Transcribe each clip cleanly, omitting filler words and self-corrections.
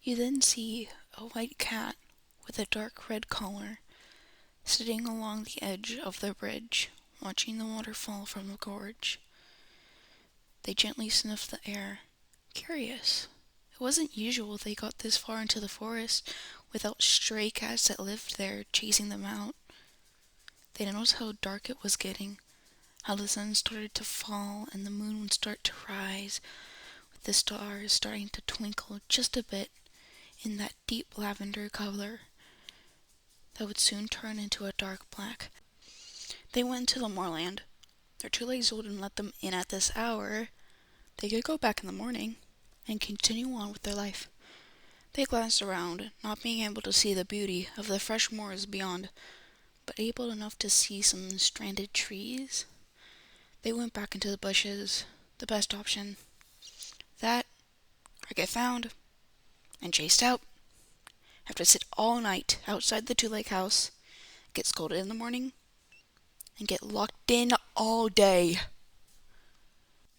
You then see a white cat with a dark red collar sitting along the edge of the bridge, watching the water fall from the gorge. They gently sniff the air, curious. It wasn't usual they got this far into the forest without stray cats that lived there chasing them out. They noticed how dark it was getting, how the sun started to fall and the moon would start to rise, with the stars starting to twinkle just a bit in that deep lavender color that would soon turn into a dark black. They went to the moorland. Their two legs wouldn't let them in at this hour. They could go back in the morning and continue on with their life. They glanced around, not being able to see the beauty of the fresh moors beyond, but able enough to see some stranded trees. They went back into the bushes, the best option. That, or get found and chased out. Have to sit all night outside the two-leg house, get scolded in the morning, and get locked in all day.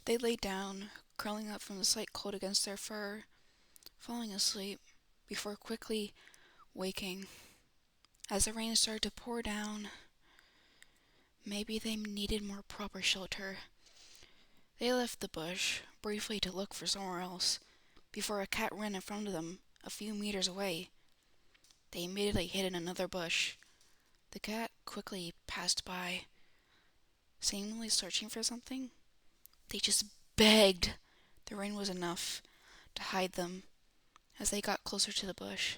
They lay down, curling up from the slight cold against their fur, falling asleep, before quickly waking. As the rain started to pour down, maybe they needed more proper shelter. They left the bush, briefly to look for somewhere else, before a cat ran in front of them, a few meters away. They immediately hid in another bush. The cat quickly passed by, seemingly searching for something. They just begged. The rain was enough to hide them as they got closer to the bush.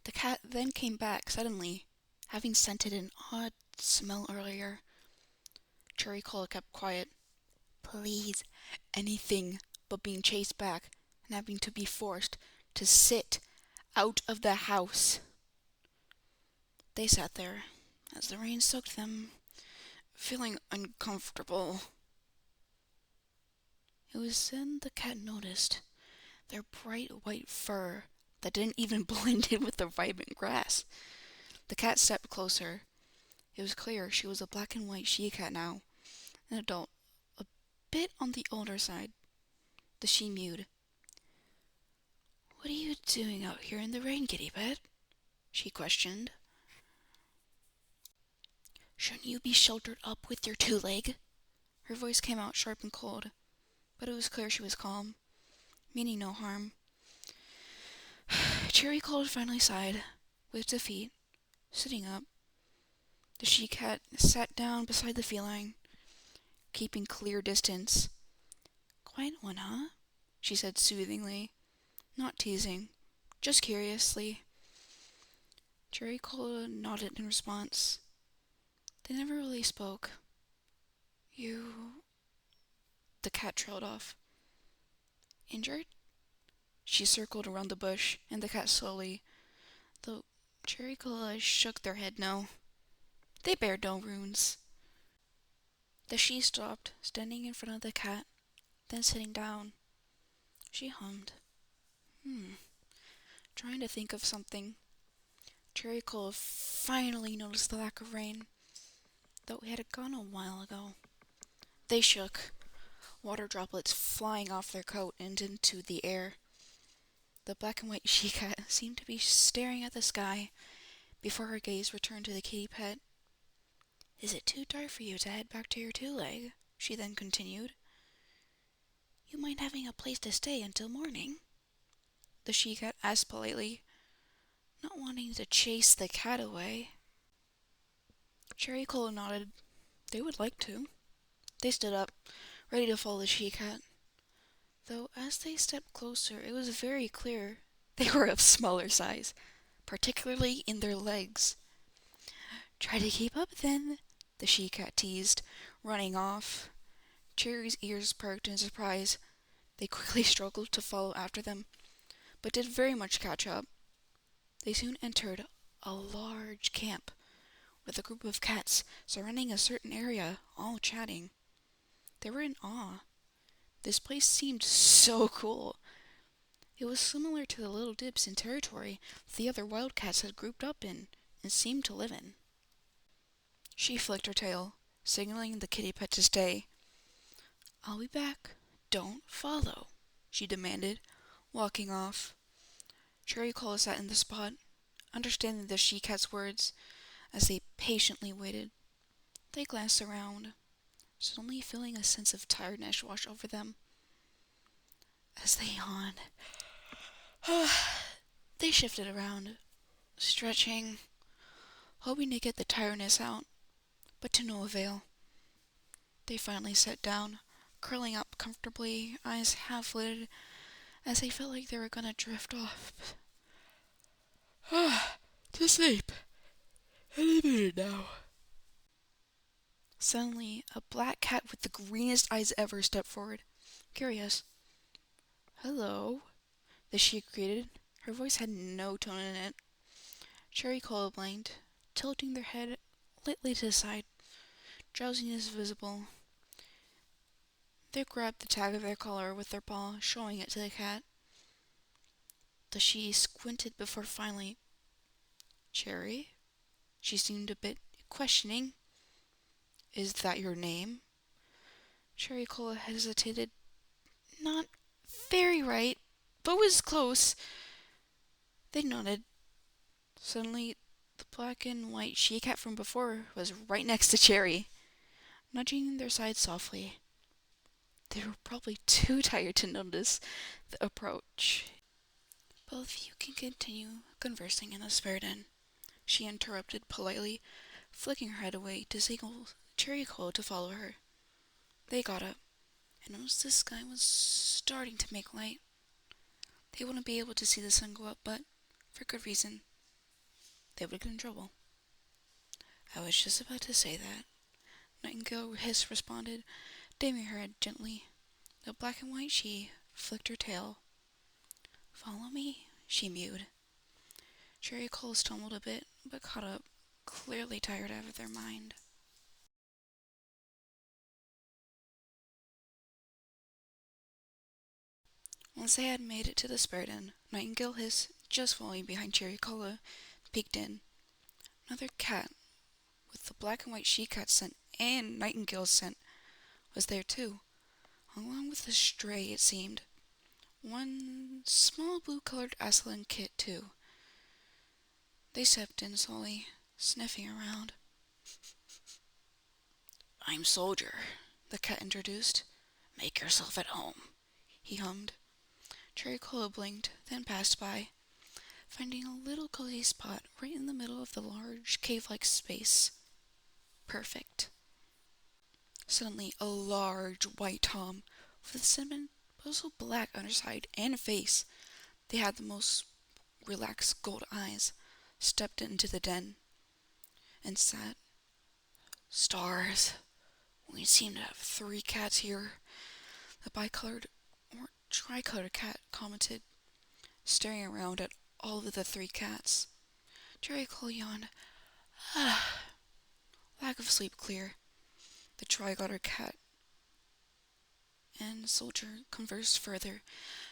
The cat then came back suddenly, having scented an odd smell earlier. Cherry Cola kept quiet. Please, anything but being chased back and having to be forced to sit out of the house. They sat there as the rain soaked them, feeling uncomfortable. It was then the cat noticed their bright white fur that didn't even blend in with the vibrant grass. The cat stepped closer. It was clear she was a black and white she-cat now, an adult, a bit on the older side. The she mewed. "What are you doing out here in the rain, kitty pet?" she questioned. "Shouldn't you be sheltered up with your two-leg?" Her voice came out sharp and cold, but it was clear she was calm, meaning no harm. Cherry Cold finally sighed, with defeat, sitting up. The she-cat sat down beside the feline, keeping clear distance. "Quiet one, huh?" she said soothingly, not teasing, just curiously. Cherry Cola nodded in response. They never really spoke. "You..." The cat trailed off. "Injured?" She circled around the bush, and the cat slowly, though Cherry Cola shook their head no. They bared no wounds. The she stopped, standing in front of the cat, then sitting down. She hummed. Trying to think of something. Cherry Cola finally noticed the lack of rain, though it had gone a while ago. They shook, water droplets flying off their coat and into the air. The black and white she-cat seemed to be staring at the sky before her gaze returned to the kitty pet. "Is it too dark for you to head back to your two-leg?" she then continued. "You mind having a place to stay until morning?" the she-cat asked politely, not wanting to chase the cat away. Cherry Cola nodded. They would like to. They stood up, ready to follow the she-cat. Though as they stepped closer, it was very clear they were of smaller size, particularly in their legs. "Try to keep up, then," the she-cat teased, running off. Cherry's ears perked in surprise. They quickly struggled to follow after them, but did very much catch up. They soon entered a large camp, with a group of cats surrounding a certain area, all chatting. They were in awe. This place seemed so cool. It was similar to the little dips in territory the other wildcats had grouped up in and seemed to live in. She flicked her tail, signaling the kitty pet to stay. "I'll be back. Don't follow," she demanded, walking off. Cherry Cola sat in the spot, understanding the she-cat's words as they patiently waited. They glanced around, suddenly feeling a sense of tiredness wash over them. As they yawned, they shifted around, stretching, hoping to get the tiredness out, but to no avail. They finally sat down, curling up comfortably, eyes half-lidded, as they felt like they were gonna drift off. To sleep. Any minute now. Suddenly, a black cat with the greenest eyes ever stepped forward. Curious. Hello, the she greeted. Her voice had no tone in it. Cherry Cola blinked, tilting their head lightly to the side. Drowsiness visible. They grabbed the tag of their collar with their paw, showing it to the cat. The she squinted before finally. Cherry? She seemed a bit questioning. Is that your name? Cherry Cola hesitated. Not very right, but was close. They nodded. Suddenly, the black and white she-cat from before was right next to Cherry, nudging their side softly. They were probably too tired to notice the approach. Both of you can continue conversing in the spirit inn, she interrupted politely, flicking her head away to signal Cherry Cola to follow her. They got up and noticed the sky was starting to make light. They wouldn't be able to see the sun go up, but for good reason. They would get in trouble. I was just about to say that. Nightingale Hiss responded, dimming her head gently. The black and white she flicked her tail. Follow me, she mewed. Cherry Cola stumbled a bit, but caught up, clearly tired out of their mind. Once they had made it to the spirit inn, Nightingale Hiss, just following behind Cherry Cola, peeked in. Another cat, with the black and white she-cat scent and Nightingale's scent, was there too, along with a stray, it seemed. One small blue-colored Aslan kit, too. They stepped in slowly, sniffing around. I'm Soldier, the cat introduced. Make yourself at home, he hummed. Cherry Cola blinked, then passed by, finding a little cozy spot right in the middle of the large cave-like space. Perfect. Suddenly, a large white tom, with a cinnamon but also black underside and face, they had the most relaxed gold eyes, stepped into the den and sat. Stars. We seem to have 3 cats here, the bicolored or tricolored cat commented, staring around at all of the 3 cats. Cherry Cola yawned. Lack of sleep clear. The tricolored cat and Soldier conversed further,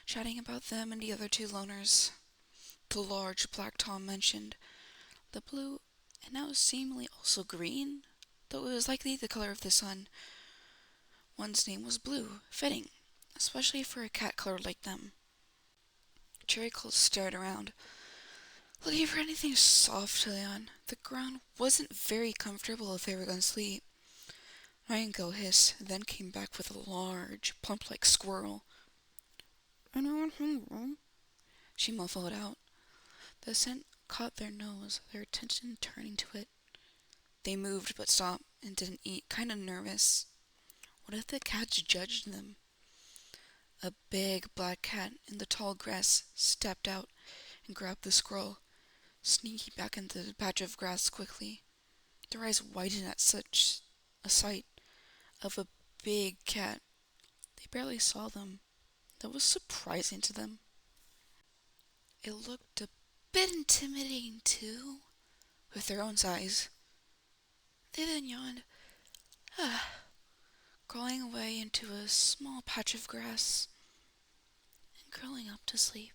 chatting about them and the other 2 loners. The large black tom mentioned. The blue, and now seemingly also green, though it was likely the color of the sun. One's name was Blue, fitting, especially for a cat colored like them. Cherry Cola stared around, looking for anything soft to lay on. The ground wasn't very comfortable if they were going to sleep. Nightingale Hiss then came back with a large, plump-like squirrel. Anyone hungry? She muffled out. The scent caught their nose, their attention turning to it. They moved but stopped and didn't eat, kind of nervous. What if the cats judged them? A big black cat in the tall grass stepped out and grabbed the squirrel, sneaking back into the patch of grass quickly. Their eyes widened at such a sight of a big cat. They barely saw them. That was surprising to them. It looked a bit intimidating, too, with their own size. They then yawned, crawling away into a small patch of grass and curling up to sleep.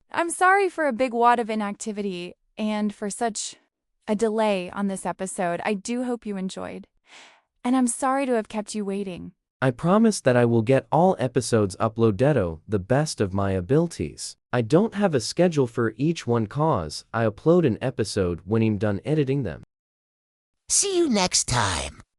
I'm sorry for a big wad of inactivity and for such a delay on this episode. I do hope you enjoyed. And I'm sorry to have kept you waiting. I promise that I will get all episodes uploaded the best of my abilities. I don't have a schedule for each one cause I upload an episode when I'm done editing them. See you next time.